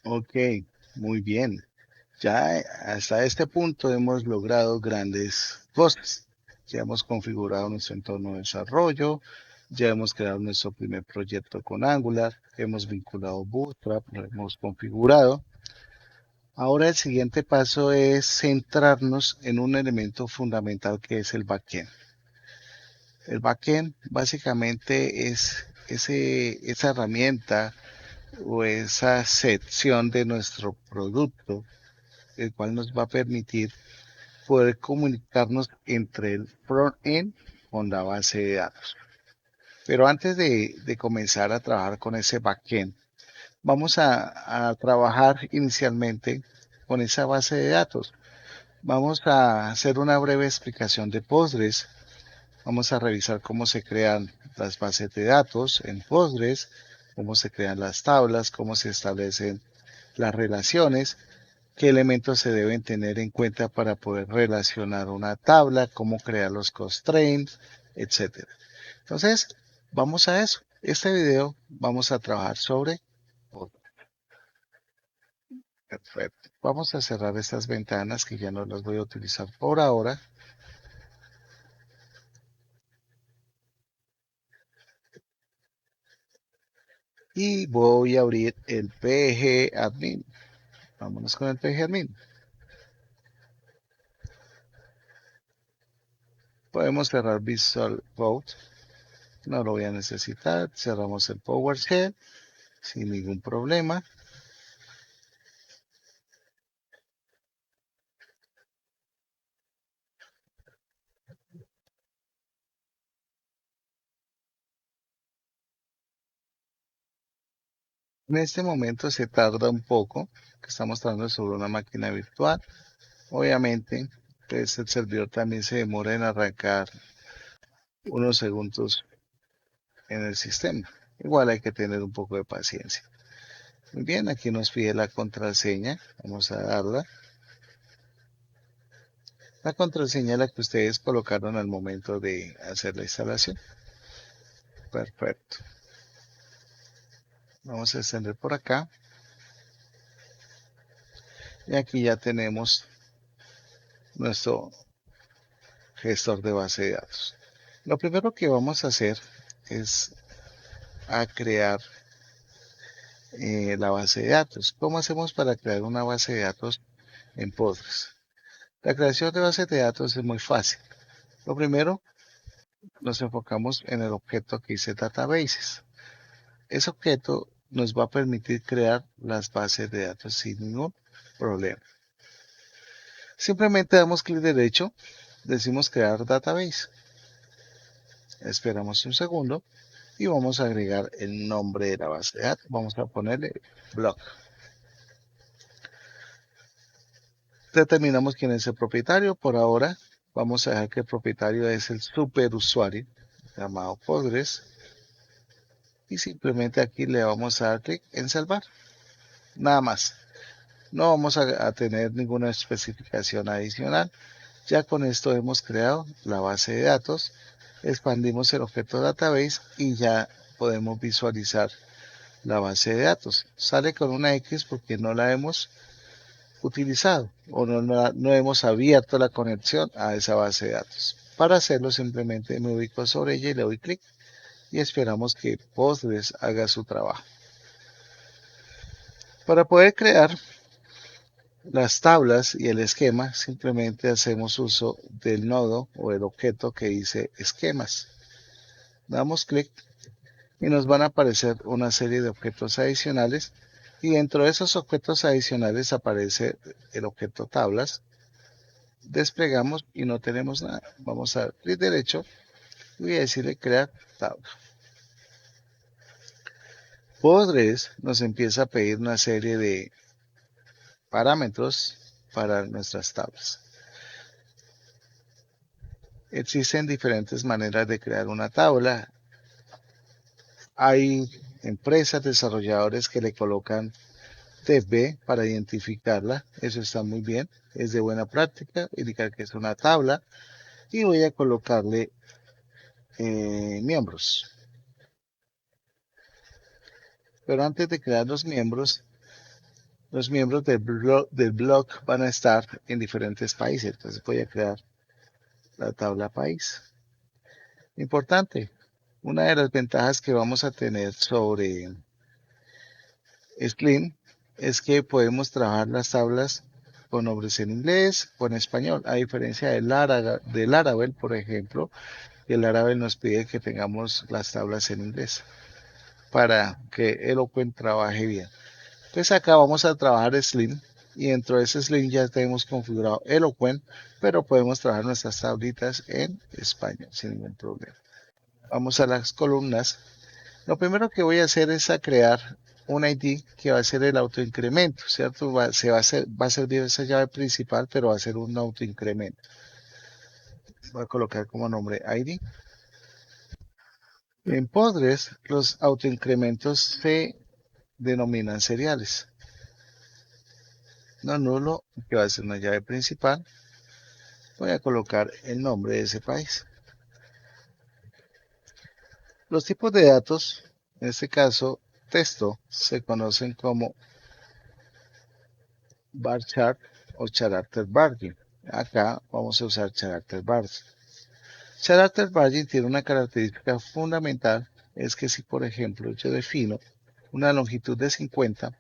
Ok, muy bien. Ya hasta este punto hemos logrado grandes cosas. Ya hemos configurado nuestro entorno de desarrollo, ya hemos creado nuestro primer proyecto con Angular, hemos vinculado Bootstrap, lo hemos configurado. Ahora el siguiente paso es centrarnos en un elemento fundamental que es el backend. El backend básicamente es esa herramienta o esa sección de nuestro producto, el cual nos va a permitir poder comunicarnos entre el front-end con la base de datos. Pero antes de comenzar a trabajar con ese backend, vamos a trabajar inicialmente con esa base de datos. Vamos a hacer una breve explicación de Postgres. Vamos a revisar cómo se crean las bases de datos en Postgres, cómo se crean las tablas, cómo se establecen las relaciones, qué elementos se deben tener en cuenta para poder relacionar una tabla, cómo crear los constraints, etcétera. Entonces, vamos a eso. Este video vamos a trabajar sobre. Perfecto. Vamos a cerrar estas ventanas que ya no las voy a utilizar por ahora. Y voy a abrir el PG Admin. Vámonos con el PG Admin. Podemos cerrar Visual Code. No lo voy a necesitar. Cerramos el PowerShell sin ningún problema. En este momento se tarda un poco, que estamos trabajando sobre una máquina virtual. Obviamente, pues el servidor también se demora en arrancar unos segundos en el sistema. Igual hay que tener un poco de paciencia. Muy bien, aquí nos pide la contraseña. Vamos a darla. La contraseña es la que ustedes colocaron al momento de hacer la instalación. Perfecto. Vamos a extender por acá. Y aquí ya tenemos nuestro gestor de base de datos. Lo primero que vamos a hacer es a crear la base de datos. ¿Cómo hacemos para crear una base de datos en Postgres? La creación de bases de datos es muy fácil. Lo primero, nos enfocamos en el objeto que dice databases. Ese objeto nos va a permitir crear las bases de datos sin ningún problema. Simplemente damos clic derecho, decimos crear database. Esperamos un segundo y vamos a agregar el nombre de la base de datos. Vamos a ponerle blog. Determinamos quién es el propietario. Por ahora vamos a dejar que el propietario es el superusuario llamado Postgres y simplemente aquí le vamos a dar clic en salvar. Nada más. No vamos a tener ninguna especificación adicional. Ya con esto hemos creado la base de datos, expandimos el objeto database y ya podemos visualizar la base de datos. Sale con una X porque no la hemos utilizado o no hemos abierto la conexión a esa base de datos. Para hacerlo simplemente me ubico sobre ella y le doy clic y esperamos que Postgres haga su trabajo. Para poder crear las tablas y el esquema, simplemente hacemos uso del nodo o el objeto que dice esquemas. Damos clic y nos van a aparecer una serie de objetos adicionales y dentro de esos objetos adicionales aparece el objeto tablas. Desplegamos y no tenemos nada. Vamos a dar clic derecho y voy a decirle crear tabla. Postgres nos empieza a pedir una serie de parámetros para nuestras tablas. Existen diferentes maneras de crear una tabla. Hay empresas, desarrolladores que le colocan TB para identificarla. Eso está muy bien. Es de buena práctica indicar que es una tabla. Y voy a colocarle miembros. Pero antes de crear los miembros, Los miembros del blog van a estar en diferentes países. Entonces voy a crear la tabla país. Importante, una de las ventajas que vamos a tener sobre Slim es que podemos trabajar las tablas con nombres en inglés o en español, a diferencia del Laravel, por ejemplo, y el Laravel nos pide que tengamos las tablas en inglés para que Eloquent trabaje bien. Entonces acá vamos a trabajar Slim y dentro de ese Slim ya tenemos configurado Eloquent, pero podemos trabajar nuestras tablitas en español sin ningún problema. Vamos a las columnas. Lo primero que voy a hacer es a crear un ID que va a ser el autoincremento, ¿cierto? Va a servir esa llave principal, pero va a ser un autoincremento. Voy a colocar como nombre ID. En Postgres, los autoincrementos se denominan seriales. No nulo, que va a ser una llave principal. Voy a colocar el nombre de ese país. Los tipos de datos, en este caso texto, se conocen como varchar o character barging. Acá vamos a usar character barging. Character barging tiene una característica fundamental, es que si por ejemplo yo defino una longitud de 50,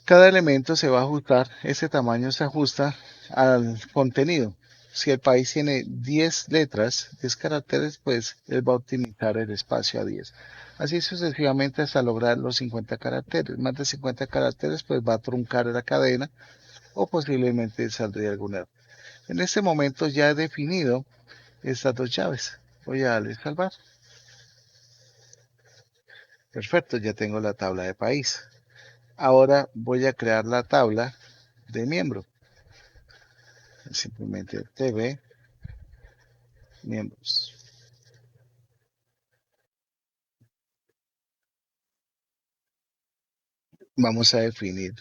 cada elemento se va a ajustar, ese tamaño se ajusta al contenido. Si el país tiene 10 letras, 10 caracteres, pues él va a optimizar el espacio a 10. Así sucesivamente hasta lograr los 50 caracteres. Más de 50 caracteres, pues va a truncar la cadena o posiblemente saldría algún error. En este momento ya he definido estas dos llaves. Voy a darle salvar. Perfecto, ya tengo la tabla de país. Ahora voy a crear la tabla de miembro. Simplemente TV miembros. Vamos a definir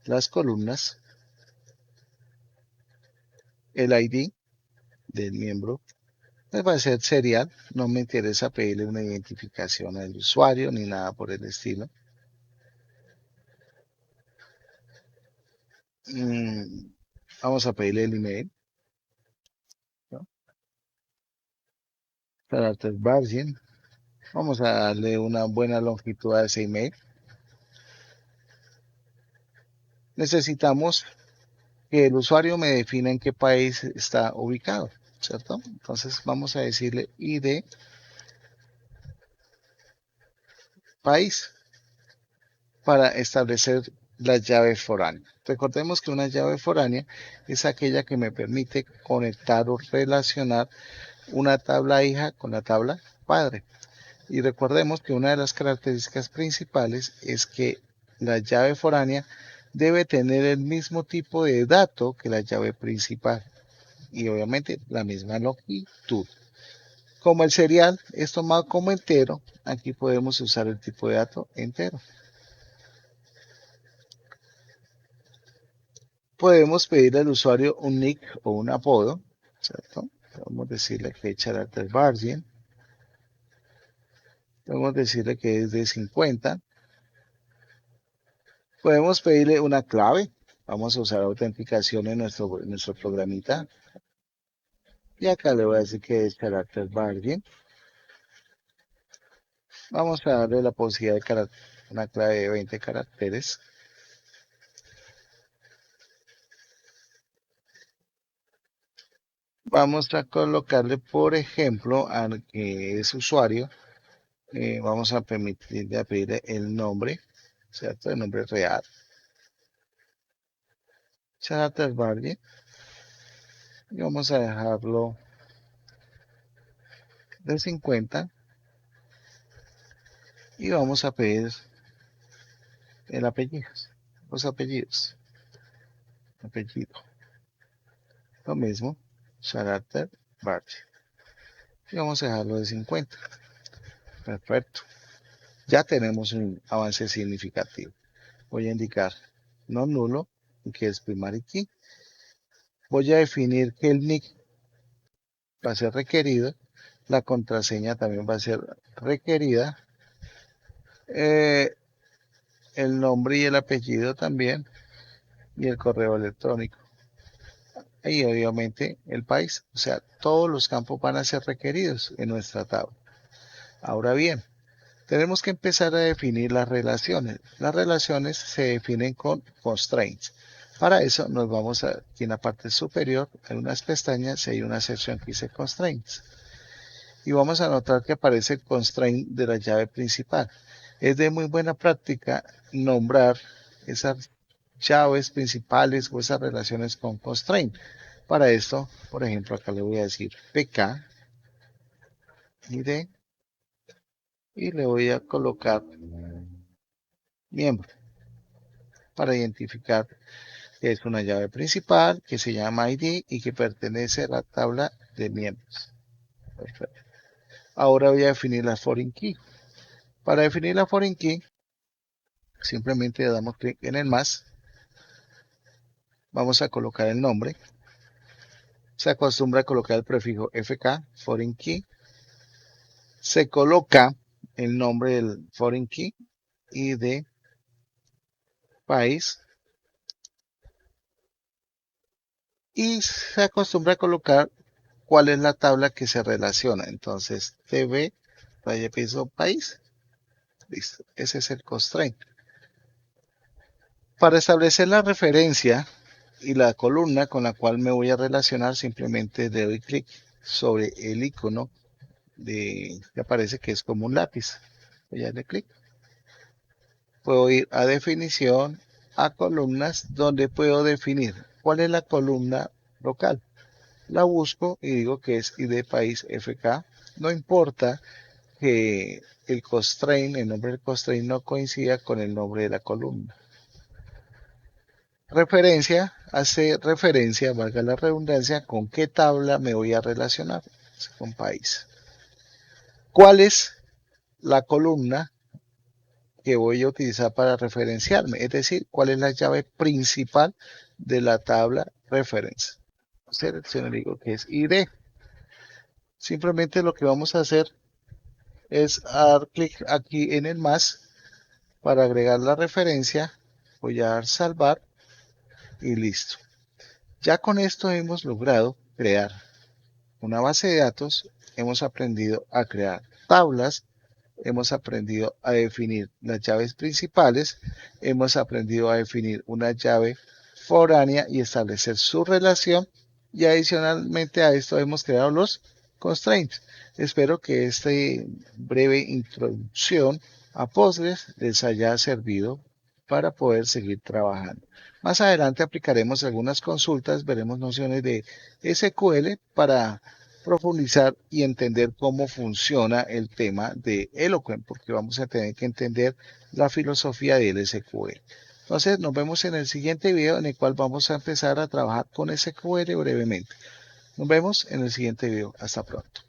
las columnas, el ID del miembro. Va a ser serial, no me interesa pedirle una identificación al usuario ni nada por el estilo. Vamos a pedirle el email, ¿no? Carácter Bargin. Vamos a darle una buena longitud a ese email. Necesitamos que el usuario me defina en qué país está ubicado, ¿cierto? Entonces vamos a decirle ID país para establecer la llave foránea. Recordemos que una llave foránea es aquella que me permite conectar o relacionar una tabla hija con la tabla padre. Y recordemos que una de las características principales es que la llave foránea debe tener el mismo tipo de dato que la llave principal y obviamente la misma longitud. Como el serial es tomado como entero, aquí podemos usar el tipo de dato entero. Podemos pedirle al usuario un nick o un apodo, ¿cierto? Podemos decirle que es character Bargin. Podemos decirle que es de 50. Podemos pedirle una clave. Vamos a usar autenticación en nuestro programita. Y acá le voy a decir que es character Bargin. Vamos a darle la posibilidad de una clave de 20 caracteres. Vamos a colocarle, por ejemplo, al que es usuario, vamos a permitirle pedirle el nombre, ¿cierto? El nombre real. Character Bargin. Y vamos a dejarlo de 50. Y vamos a pedir el apellido, los apellidos. Apellido. Lo mismo, Character Bargin. Y vamos a dejarlo de 50. Perfecto. Ya tenemos un avance significativo. Voy a indicar no nulo, que es primary key. Voy a definir que el nick va a ser requerido. La contraseña también va a ser requerida. el nombre y el apellido también, y el correo electrónico. Y obviamente el país, o sea, todos los campos van a ser requeridos en nuestra tabla. Ahora bien, tenemos que empezar a definir las relaciones. Las relaciones se definen con constraints. Para eso nos vamos aquí en la parte superior, en unas pestañas, y hay una sección que dice constraints. Y vamos a notar que aparece el constraint de la llave principal. Es de muy buena práctica nombrar esas llaves principales o esas relaciones con constraint. Para esto, por ejemplo, acá le voy a decir pk id y le voy a colocar miembro para identificar que es una llave principal que se llama id y que pertenece a la tabla de miembros. Perfecto. Ahora voy a definir la foreign key. Para definir la foreign key, simplemente le damos clic en el más. Vamos a colocar el nombre. Se acostumbra a colocar el prefijo FK, foreign key. Se coloca el nombre del foreign key y de país. Y se acostumbra a colocar cuál es la tabla que se relaciona. Entonces, TB, raya piso, país. Listo. Ese es el constraint. Para establecer la referencia y la columna con la cual me voy a relacionar, simplemente doy clic sobre el icono que aparece que es como un lápiz. Voy a darle clic. Puedo ir a definición, a columnas, donde puedo definir cuál es la columna local. La busco y digo que es ID país FK. No importa que el constraint, el nombre del constraint no coincida con el nombre de la columna. Referencia, hace referencia, valga la redundancia, con qué tabla me voy a relacionar con país. ¿Cuál es la columna que voy a utilizar para referenciarme? Es decir, ¿cuál es la llave principal de la tabla reference? Selecciono, digo que es ID. Simplemente lo que vamos a hacer es dar clic aquí en el más para agregar la referencia. Voy a dar salvar y listo. Ya con esto hemos logrado crear una base de datos, hemos aprendido a crear tablas, hemos aprendido a definir las llaves principales, hemos aprendido a definir una llave foránea y establecer su relación, y adicionalmente a esto hemos creado los constraints. Espero que esta breve introducción a Postgres les haya servido para poder seguir trabajando. Más adelante aplicaremos algunas consultas, veremos nociones de SQL para profundizar y entender cómo funciona el tema de Eloquent, porque vamos a tener que entender la filosofía del SQL. Entonces nos vemos en el siguiente video en el cual vamos a empezar a trabajar con SQL brevemente. Nos vemos en el siguiente video. Hasta pronto.